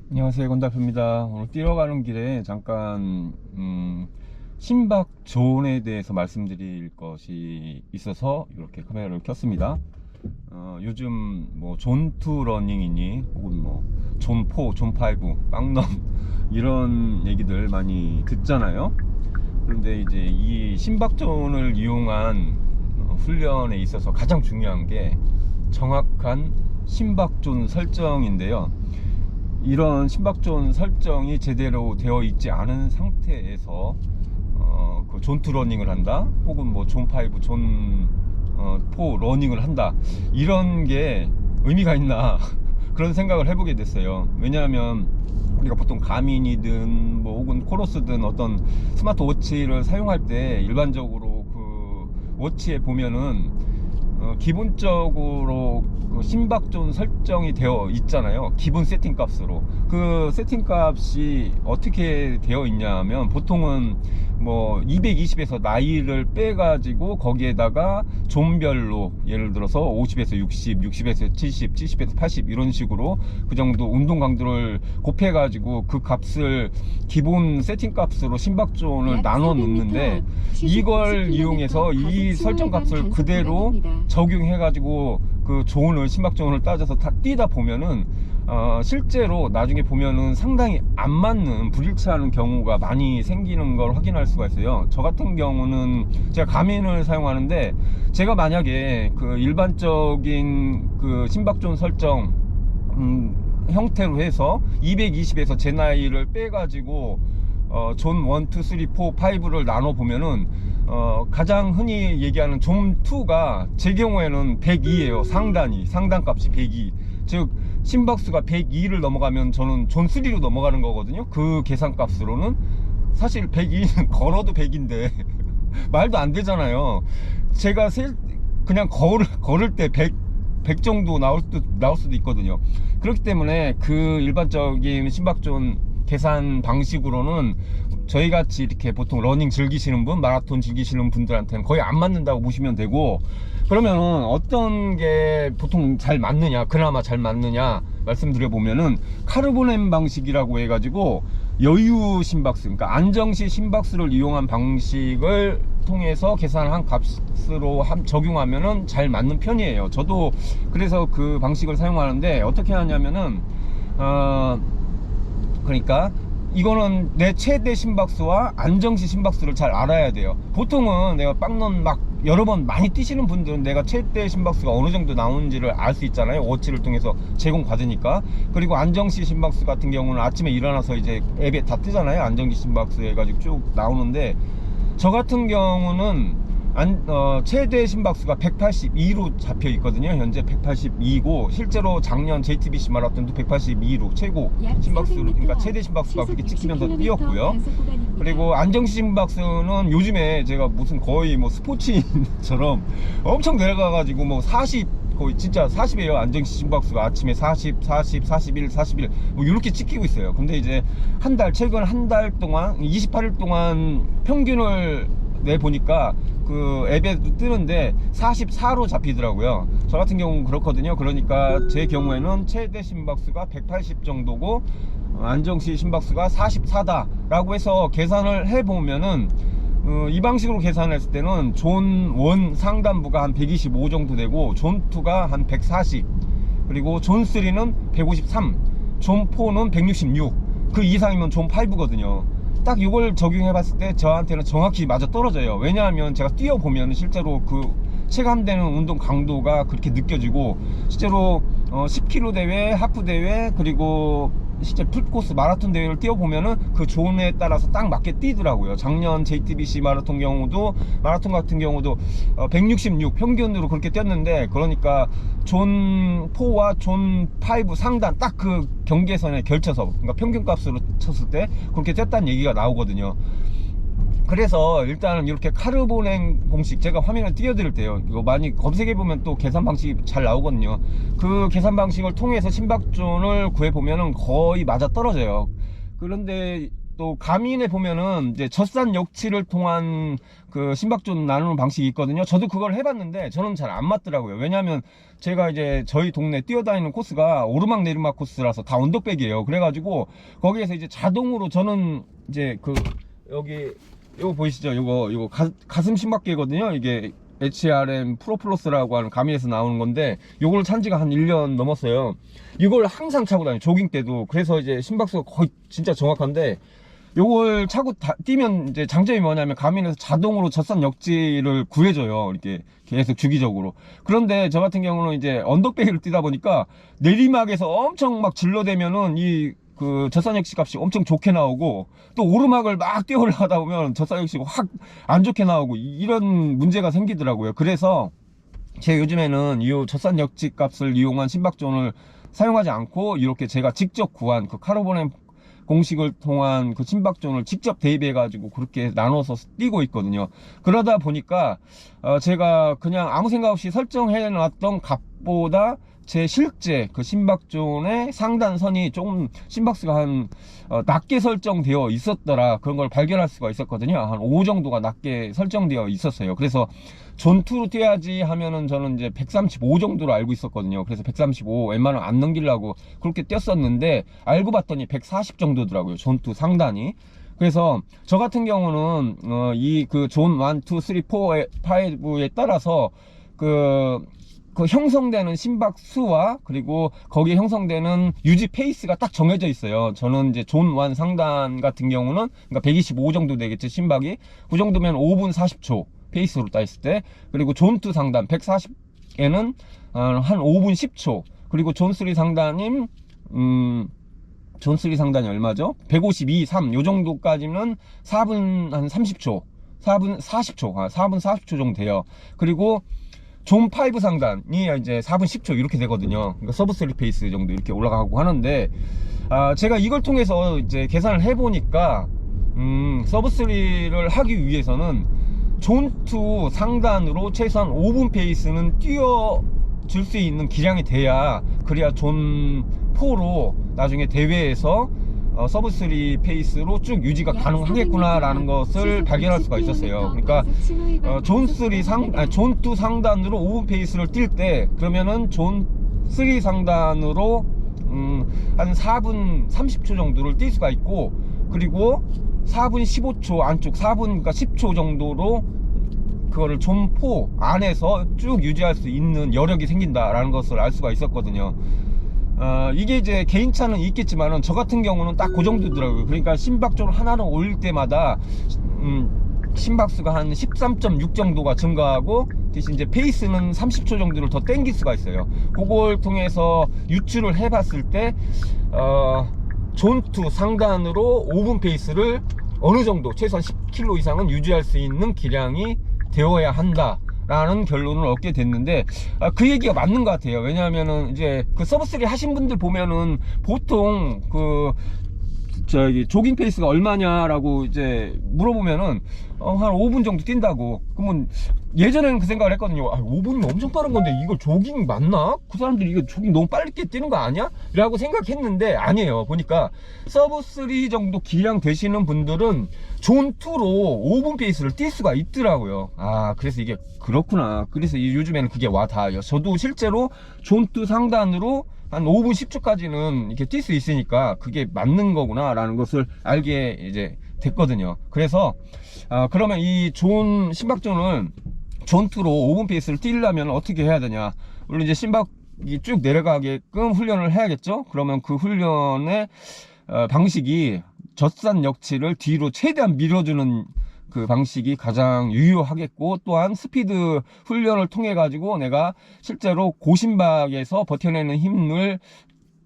안녕하세요, 건달프입니다. 오늘 뛰러 가는 길에 잠깐 심박 존에 대해서 말씀드릴 것이 있어서 이렇게 카메라를 켰습니다. 요즘 뭐 존2 러닝이니 혹은 뭐 존4, 존5, 빵넘 이런 얘기들 많이 듣잖아요. 그런데 이제 이 심박존을 이용한 훈련에 있어서 가장 중요한 게 정확한 심박존 설정인데요. 이런 심박존 설정이 제대로 되어 있지 않은 상태에서 그 존2 러닝을 한다 혹은 뭐 존5, 존4 러닝을 한다, 이런 게 의미가 있나 그런 생각을 해보게 됐어요. 왜냐하면 우리가 보통 가민이든 뭐 혹은 코로스든 어떤 스마트워치를 사용할 때 일반적으로 그 워치에 보면은 기본적으로 그 심박존 설정이 되어 있잖아요. 기본 세팅 값으로. 그 세팅 값이 어떻게 되어 있냐 하면 보통은 뭐 220에서 나이를 빼 가지고 거기에다가 존별로 예를 들어서 50에서 60, 60에서 70, 70에서 80 이런 식으로 그 정도 운동 강도를 곱해 가지고 그 값을 기본 세팅 값으로 심박존을 나눠 놓는데, 이걸 이용해서 이 설정 값을 그대로 적용해 가지고 그 존을, 심박존을 따져서 다 뛰다 보면은 실제로 나중에 보면은 상당히 안 맞는, 불일치하는 경우가 많이 생기는 걸 확인할 수가 있어요. 저 같은 경우는 제가 가민을 사용하는데, 제가 만약에 그 일반적인 그 심박존 설정 형태로 해서 220에서 제 나이를 빼 가지고 존 1, 2, 3, 4, 5를 나눠 보면은 가장 흔히 얘기하는 존 2가 제 경우에는 102예요. 상단값이 102. 즉 심박수가 102를 넘어가면 저는 존 3로 넘어가는 거거든요. 그 계산값으로는 사실 102는 걸어도 100인데 말도 안 되잖아요. 제가 그냥 걸을 때 100 정도 나올 수도 있거든요. 그렇기 때문에 그 일반적인 심박존 계산 방식으로는 저희같이 이렇게 보통 러닝 즐기시는 분, 마라톤 즐기시는 분들한테는 거의 안 맞는다고 보시면 되고, 그러면 어떤 게 보통 잘 맞느냐, 그나마 잘 맞느냐 말씀드려보면은 카르보넴 방식이라고 해가지고 여유 심박수, 그러니까 안정시 심박수를 이용한 방식을 통해서 계산한 값으로 적용하면은 잘 맞는 편이에요. 저도 그래서 그 방식을 사용하는데, 어떻게 하냐면은 그러니까 이거는 내 최대 심박수와 안정시 심박수를 잘 알아야 돼요. 보통은 내가 빵런 막 여러 번 많이 뛰시는 분들은 내가 최대 심박수가 어느 정도 나오는지를 알 수 있잖아요. 워치를 통해서 제공받으니까. 그리고 안정시 심박수 같은 경우는 아침에 일어나서 이제 앱에 다 뜨잖아요. 안정시 심박수 해가지고 쭉 나오는데, 저 같은 경우는 최대 심박수가 182로 잡혀 있거든요. 현재 182고 실제로 작년 JTBC 마라톤도 182로 최고 심박수로, 그러니까 최대 심박수가 그렇게 찍히면서 뛰었고요. 그리고 안정시 심박수는 요즘에 제가 무슨 거의 뭐 스포츠인처럼 엄청 내려가가지고 뭐 40, 거의 진짜 40이에요. 안정시 심박수가 아침에 40, 40, 41, 41 뭐 이렇게 찍히고 있어요. 근데 이제 최근 한 달 동안 28일 동안 평균을 내 보니까 그 앱에도 뜨는데 44로 잡히더라고요. 저 같은 경우는 그렇거든요. 그러니까 제 경우에는 최대 심박수가 180 정도고 안정시 심박수가 44다 라고 해서 계산을 해보면은 이 방식으로 계산했을 때는 존 1 상단부가 한 125 정도 되고, 존 2가 한 140, 그리고 존 3는 153, 존 4는 166, 그 이상이면 존 5거든요. 딱 이걸 적용해 봤을 때 저한테는 정확히 맞아 떨어져요. 왜냐하면 제가 뛰어보면 실제로 그 체감되는 운동 강도가 그렇게 느껴지고, 실제로 10km 대회, 하프 대회, 그리고 실제 풀코스 마라톤 대회를 뛰어보면은 그 존에 따라서 딱 맞게 뛰더라고요. 작년 JTBC 마라톤 같은 경우도 166 평균으로 그렇게 뛰었는데, 그러니까 존 4와 존 5 상단 딱 그 경계선에 걸쳐서, 그러니까 평균 값으로 쳤을 때 그렇게 뛰었다는 얘기가 나오거든요. 그래서 일단은 이렇게 카르보넴 공식, 제가 화면을 띄워드릴 때요, 이거 많이 검색해보면 또 계산 방식이 잘 나오거든요. 그 계산 방식을 통해서 심박존을 구해보면은 거의 맞아 떨어져요. 그런데 또 가민에 보면은 이제 젖산 역치를 통한 그 심박존 나누는 방식이 있거든요. 저도 그걸 해봤는데 저는 잘 안 맞더라고요. 왜냐하면 제가 이제 저희 동네 뛰어다니는 코스가 오르막 내리막 코스라서 다 언덕백이에요. 그래가지고 거기에서 이제 자동으로 저는 이제 그 여기 요거 보이시죠? 요거 가슴 심박계거든요. 이게 HRM 프로플러스라고 하는 가미에서 나오는 건데 요걸 산 지가 한 1년 넘었어요. 이걸 항상 차고 다녀요. 조깅 때도. 그래서 이제 심박수가 거의 진짜 정확한데 요걸 차고 뛰면 이제 장점이 뭐냐면 가민에서 자동으로 젖산 역지를 구해줘요. 이렇게 계속 주기적으로. 그런데 저 같은 경우는 이제 언덕배기를 뛰다 보니까 내리막에서 엄청 막 질러대면은 이 그 젖산역시 값이 엄청 좋게 나오고 또 오르막을 막 뛰어 올라가다 보면 젖산역시가 확 안 좋게 나오고 이런 문제가 생기더라고요. 그래서 제 요즘에는 이 젖산역지 값을 이용한 심박존을 사용하지 않고 이렇게 제가 직접 구한 그 카르보넴 공식을 통한 그 심박존을 직접 대입해 가지고 그렇게 나눠서 뛰고 있거든요. 그러다 보니까 제가 그냥 아무 생각 없이 설정해 놨던 값보다 제 실제 그 심박존의 상단선이 조금 심박수가 한 낮게 설정되어 있었더라. 그런 걸 발견할 수가 있었거든요. 한 5 정도가 낮게 설정되어 있었어요. 그래서 존2로 뛰어야지 하면은 저는 이제 135 정도로 알고 있었거든요. 그래서 135 웬만하면 안 넘기려고 그렇게 뛰었었는데 알고 봤더니 140 정도더라고요. 존2 상단이. 그래서 저 같은 경우는 이 그 존 1, 2, 3, 4, 5에 따라서 그 형성되는 심박수와 그리고 거기에 형성되는 유지 페이스가 딱 정해져 있어요. 저는 이제 존 1 상단 같은 경우는 그러니까 125 정도 되겠죠, 심박이. 그 정도면 5분 40초 페이스로 따있을 때. 그리고 존 2 상단 140에는 한 5분 10초. 그리고 존 3 상단인 존 3 상단이 얼마죠? 152, 3 요 정도까지는 4분 한 30초 4분 40초 4분 40초 정도 돼요. 그리고 존 5 상단이 이제 4분 10초 이렇게 되거든요. 그러니까 서브 3 페이스 정도 이렇게 올라가고 하는데 제가 이걸 통해서 이제 계산을 해보니까 서브 3를 하기 위해서는 존 2 상단으로 최소한 5분 페이스는 뛰어줄 수 있는 기량이 돼야 그래야 존 4로 나중에 대회에서 서브 3 페이스로 쭉 유지가 가능하겠구나 라는 것을 발견할 수가 있었어요. 그러니까 존 2 상단으로 5분 페이스를 뛸 때 그러면은 존 3 상단으로 한 4분 30초 정도를 뛸 수가 있고, 그리고 4분 15초 안쪽 4분 그러니까 10초 정도로 그거를 존 4 안에서 쭉 유지할 수 있는 여력이 생긴다라는 것을 알 수가 있었거든요. 이게 이제 개인차는 있겠지만은 저 같은 경우는 딱 그 정도더라고요. 그러니까 심박존 하나를 올릴 때마다 심박수가 한 13.6 정도가 증가하고 대신 이제 페이스는 30초 정도를 더 땡길 수가 있어요. 그걸 통해서 유추를 해봤을 때 존2 상단으로 5분 페이스를 어느 정도 최소한 10km 이상은 유지할 수 있는 기량이 되어야 한다 라는 결론을 얻게 됐는데 그 얘기가 맞는 것 같아요. 왜냐하면은 이제 그 서브3 하신 분들 보면은 보통 그 저기 조깅 페이스가 얼마냐라고 이제 물어보면은 한 5분 정도 뛴다고. 그러면 예전에는 그 생각을 했거든요. 5분이면 엄청 빠른 건데 이걸 조깅 맞나? 그 사람들이 이거 조깅 너무 빨리 뛰는 거 아니야? 라고 생각했는데 아니에요. 보니까 서브 3 정도 기량 되시는 분들은 존 2로 5분 페이스를 뛸 수가 있더라고요. 그래서 이게 그렇구나. 그래서 요즘에는 그게 와 닿아요. 저도 실제로 존 2 상단으로 한 5분 10초까지는 이렇게 뛸 수 있으니까 그게 맞는 거구나 라는 것을 알게 이제 됐거든요. 그래서 그러면 이 존 심박존을 존2로 5분 페이스를 뛰려면 어떻게 해야 되냐. 물론 이제 심박이 쭉 내려가게끔 훈련을 해야겠죠. 그러면 그 훈련의 방식이 젖산 역치를 뒤로 최대한 밀어주는 그 방식이 가장 유효하겠고, 또한 스피드 훈련을 통해 가지고 내가 실제로 고심박에서 버텨내는 힘을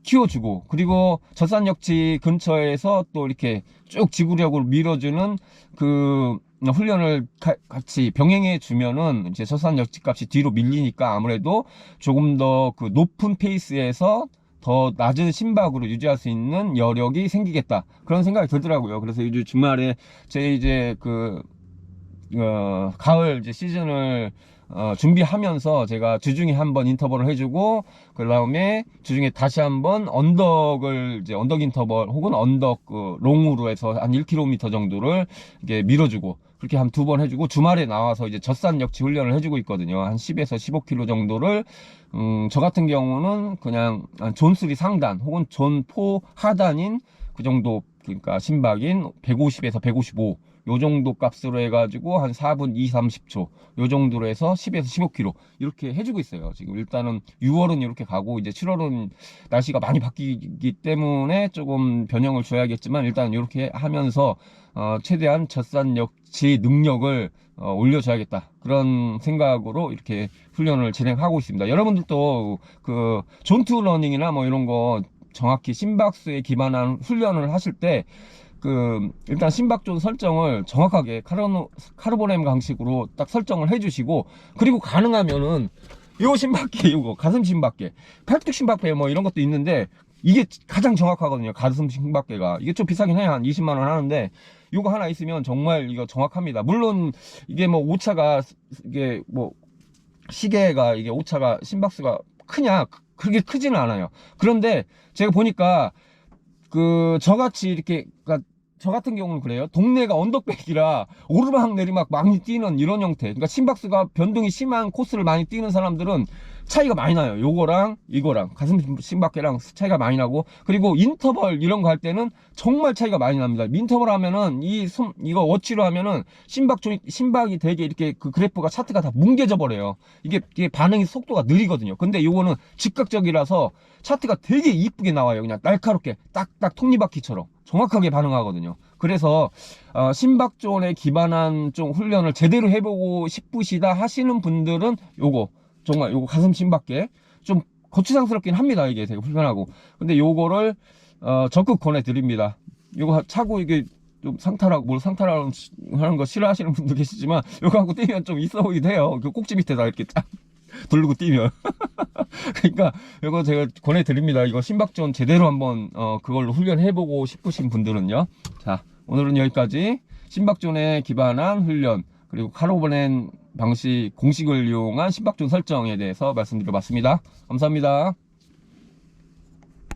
키워주고, 그리고 젖산역치 근처에서 또 이렇게 쭉 지구력으로 밀어주는 그 훈련을 같이 병행해 주면은 이제 젖산역치 값이 뒤로 밀리니까 아무래도 조금 더 그 높은 페이스에서 더 낮은 심박으로 유지할 수 있는 여력이 생기겠다, 그런 생각이 들더라고요. 그래서 요즘 주말에 제 이제 그 가을 이제 시즌을 준비하면서 제가 주중에 한번 인터벌을 해주고, 그 다음에 주중에 다시 한번 언덕을 이제 언덕 인터벌 혹은 언덕 롱으로 해서 한 1km 정도를 이렇게 밀어주고, 그렇게 한 2번 해주고, 주말에 나와서 이제 젖산 역지 훈련을 해주고 있거든요. 한 10에서 15km 정도를 저 같은 경우는 그냥 존3 상단 혹은 존4 하단인 그 정도, 그러니까 심박인 150에서 155 요 정도 값으로 해가지고 한 4분 2, 30초 요 정도로 해서 10에서 15km 이렇게 해주고 있어요. 지금 일단은 6월은 이렇게 가고, 이제 7월은 날씨가 많이 바뀌기 때문에 조금 변형을 줘야겠지만, 일단 이렇게 하면서 최대한 젖산 역지 능력을 올려줘야겠다, 그런 생각으로 이렇게 훈련을 진행하고 있습니다. 여러분들도 그 존투 러닝이나 뭐 이런 거 정확히 심박수에 기반한 훈련을 하실 때 일단 심박존 설정을 정확하게 카르보넴 방식으로 딱 설정을 해주시고, 그리고 가능하면은 요 심박계, 요거 가슴 심박계, 팔뚝 심박계 뭐 이런 것도 있는데, 이게 가장 정확하거든요. 가슴 심박계가 이게 좀 비싸긴 해요. 한 20만 원 하는데, 요거 하나 있으면 정말 이거 정확합니다. 물론 이게 뭐 오차가, 이게 뭐 시계가, 이게 오차가 심박수가 크냐, 그렇게 크지는 않아요. 그런데 제가 보니까 저같이 이렇게, 그러니까 저 같은 경우는 그래요. 동네가 언덕백이라 오르막 내리막 많이 뛰는 이런 형태, 그러니까 심박수가 변동이 심한 코스를 많이 뛰는 사람들은 차이가 많이 나요. 요거랑 이거랑 가슴 심박계랑 차이가 많이 나고, 그리고 인터벌 이런 거 할 때는 정말 차이가 많이 납니다. 인터벌 하면은 이거 워치로 하면은 심박이 되게 이렇게 그 그래프가 차트가 다 뭉개져 버려요. 이게 반응이 속도가 느리거든요. 근데 요거는 즉각적이라서 차트가 되게 이쁘게 나와요. 그냥 날카롭게 딱딱 톱니바퀴처럼 정확하게 반응하거든요. 그래서 심박존에 기반한 좀 훈련을 제대로 해보고 싶으시다 하시는 분들은 정말 요거 가슴 심박계 좀 거추장스럽긴 합니다. 이게 되게 불편하고. 근데 요거를 적극 권해드립니다. 요거 차고 이게 좀 상탈하고 하는 거 싫어하시는 분도 계시지만, 요거 하고 뛰면 좀 있어 보이기도 해요. 그 꼭지 밑에다 이렇게 딱 두르고 뛰면. 그러니까 이거 제가 권해드립니다. 이거 심박존 제대로 한번 그걸로 훈련해보고 싶으신 분들은요. 자, 오늘은 여기까지 심박존에 기반한 훈련, 그리고 카르보넴 방식 공식을 이용한 심박존 설정에 대해서 말씀드려봤습니다. 감사합니다.